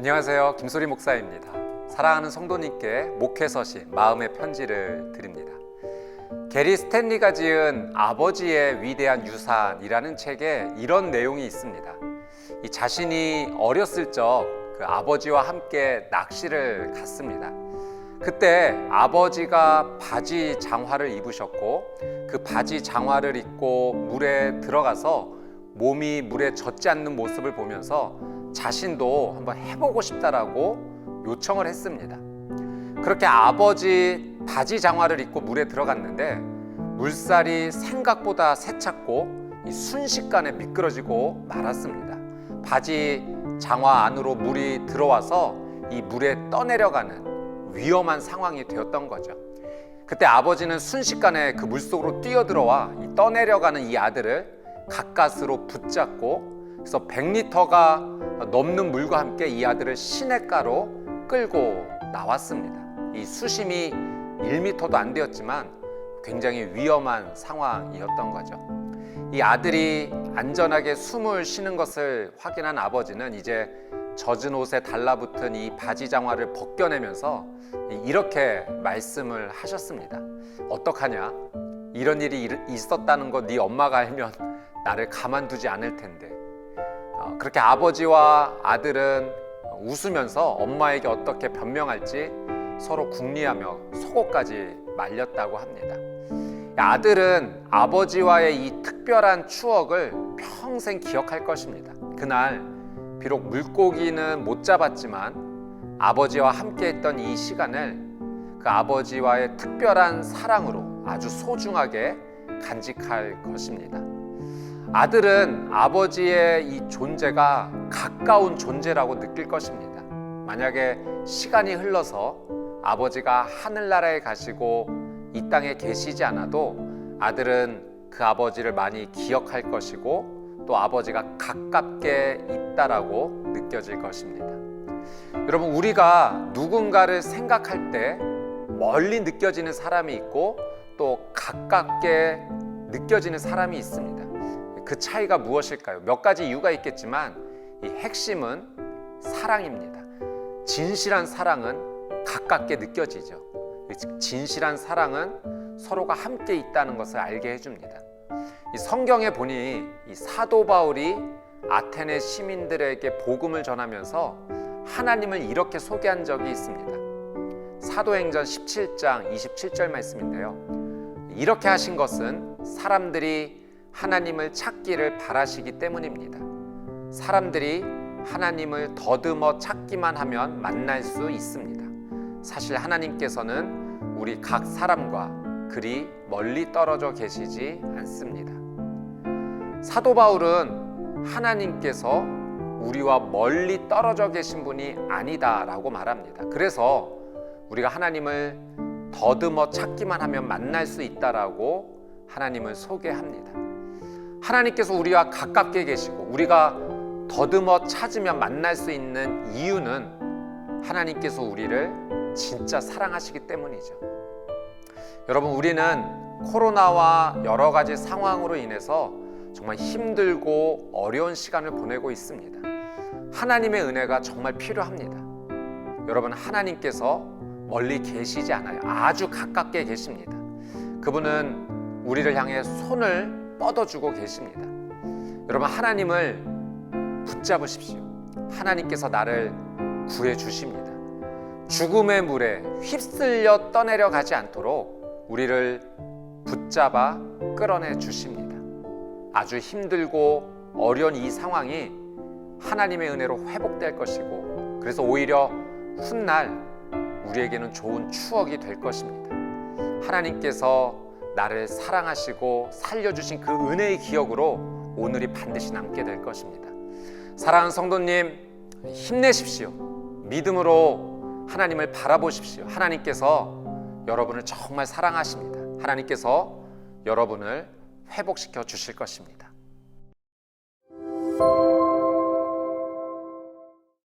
안녕하세요. 김소리 목사입니다. 사랑하는 성도님께 목회서신 마음의 편지를 드립니다. 게리 스탠리가 지은 아버지의 위대한 유산이라는 책에 이런 내용이 있습니다. 이 자신이 어렸을 적 그 아버지와 함께 낚시를 갔습니다. 그때 아버지가 바지 장화를 입으셨고 그 바지 장화를 입고 물에 들어가서 몸이 물에 젖지 않는 모습을 보면서 자신도 한번 해보고 싶다라고 요청을 했습니다. 그렇게 아버지 바지 장화를 입고 물에 들어갔는데 물살이 생각보다 세찼고 순식간에 미끄러지고 말았습니다. 바지 장화 안으로 물이 들어와서 이 물에 떠내려가는 위험한 상황이 되었던 거죠. 그때 아버지는 순식간에 그 물속으로 뛰어들어와 떠내려가는 이 아들을 가까스로 붙잡고 그래서 100리터가 넘는 물과 함께 이 아들을 시냇가로 끌고 나왔습니다. 이 수심이 1m도 안 되었지만 굉장히 위험한 상황이었던 거죠. 이 아들이 안전하게 숨을 쉬는 것을 확인한 아버지는 이제 젖은 옷에 달라붙은 이 바지 장화를 벗겨내면서 이렇게 말씀을 하셨습니다. 어떡하냐? 이런 일이 있었다는 거 네 엄마가 알면 나를 가만두지 않을 텐데. 그렇게 아버지와 아들은 웃으면서 엄마에게 어떻게 변명할지 서로 궁리하며 속옷까지 말렸다고 합니다. 아들은 아버지와의 이 특별한 추억을 평생 기억할 것입니다. 그날 비록 물고기는 못 잡았지만 아버지와 함께 했던 이 시간을 그 아버지와의 특별한 사랑으로 아주 소중하게 간직할 것입니다. 아들은 아버지의 이 존재가 가까운 존재라고 느낄 것입니다. 만약에 시간이 흘러서 아버지가 하늘나라에 가시고 이 땅에 계시지 않아도 아들은 그 아버지를 많이 기억할 것이고 또 아버지가 가깝게 있다라고 느껴질 것입니다. 여러분, 우리가 누군가를 생각할 때 멀리 느껴지는 사람이 있고 또 가깝게 느껴지는 사람이 있습니다. 그 차이가 무엇일까요? 몇 가지 이유가 있겠지만 이 핵심은 사랑입니다. 진실한 사랑은 가깝게 느껴지죠. 진실한 사랑은 서로가 함께 있다는 것을 알게 해줍니다. 이 성경에 보니 이 사도 바울이 아테네 시민들에게 복음을 전하면서 하나님을 이렇게 소개한 적이 있습니다. 사도행전 17장 27절 말씀인데요. 이렇게 하신 것은 사람들이 하나님을 찾기를 바라시기 때문입니다. 사람들이 하나님을 더듬어 찾기만 하면 만날 수 있습니다. 사실 하나님께서는 우리 각 사람과 그리 멀리 떨어져 계시지 않습니다. 사도 바울은 하나님께서 우리와 멀리 떨어져 계신 분이 아니다라고 말합니다. 그래서 우리가 하나님을 더듬어 찾기만 하면 만날 수 있다라고 하나님을 소개합니다. 하나님께서 우리와 가깝게 계시고 우리가 더듬어 찾으면 만날 수 있는 이유는 하나님께서 우리를 진짜 사랑하시기 때문이죠. 여러분, 우리는 코로나와 여러 가지 상황으로 인해서 정말 힘들고 어려운 시간을 보내고 있습니다. 하나님의 은혜가 정말 필요합니다. 여러분, 하나님께서 멀리 계시지 않아요. 아주 가깝게 계십니다. 그분은 우리를 향해 손을 뻗어주고 계십니다. 여러분, 하나님을 붙잡으십시오. 하나님께서 나를 구해주십니다. 죽음의 물에 휩쓸려 떠내려 가지 않도록 우리를 붙잡아 끌어내 주십니다. 아주 힘들고 어려운 이 상황이 하나님의 은혜로 회복될 것이고 그래서 오히려 훗날 우리에게는 좋은 추억이 될 것입니다. 하나님께서 나를 사랑하시고 살려주신 그 은혜의 기억으로 오늘이 반드시 남게 될 것입니다. 사랑하는 성도님, 힘내십시오. 믿음으로 하나님을 바라보십시오. 하나님께서 여러분을 정말 사랑하십니다. 하나님께서 여러분을 회복시켜 주실 것입니다.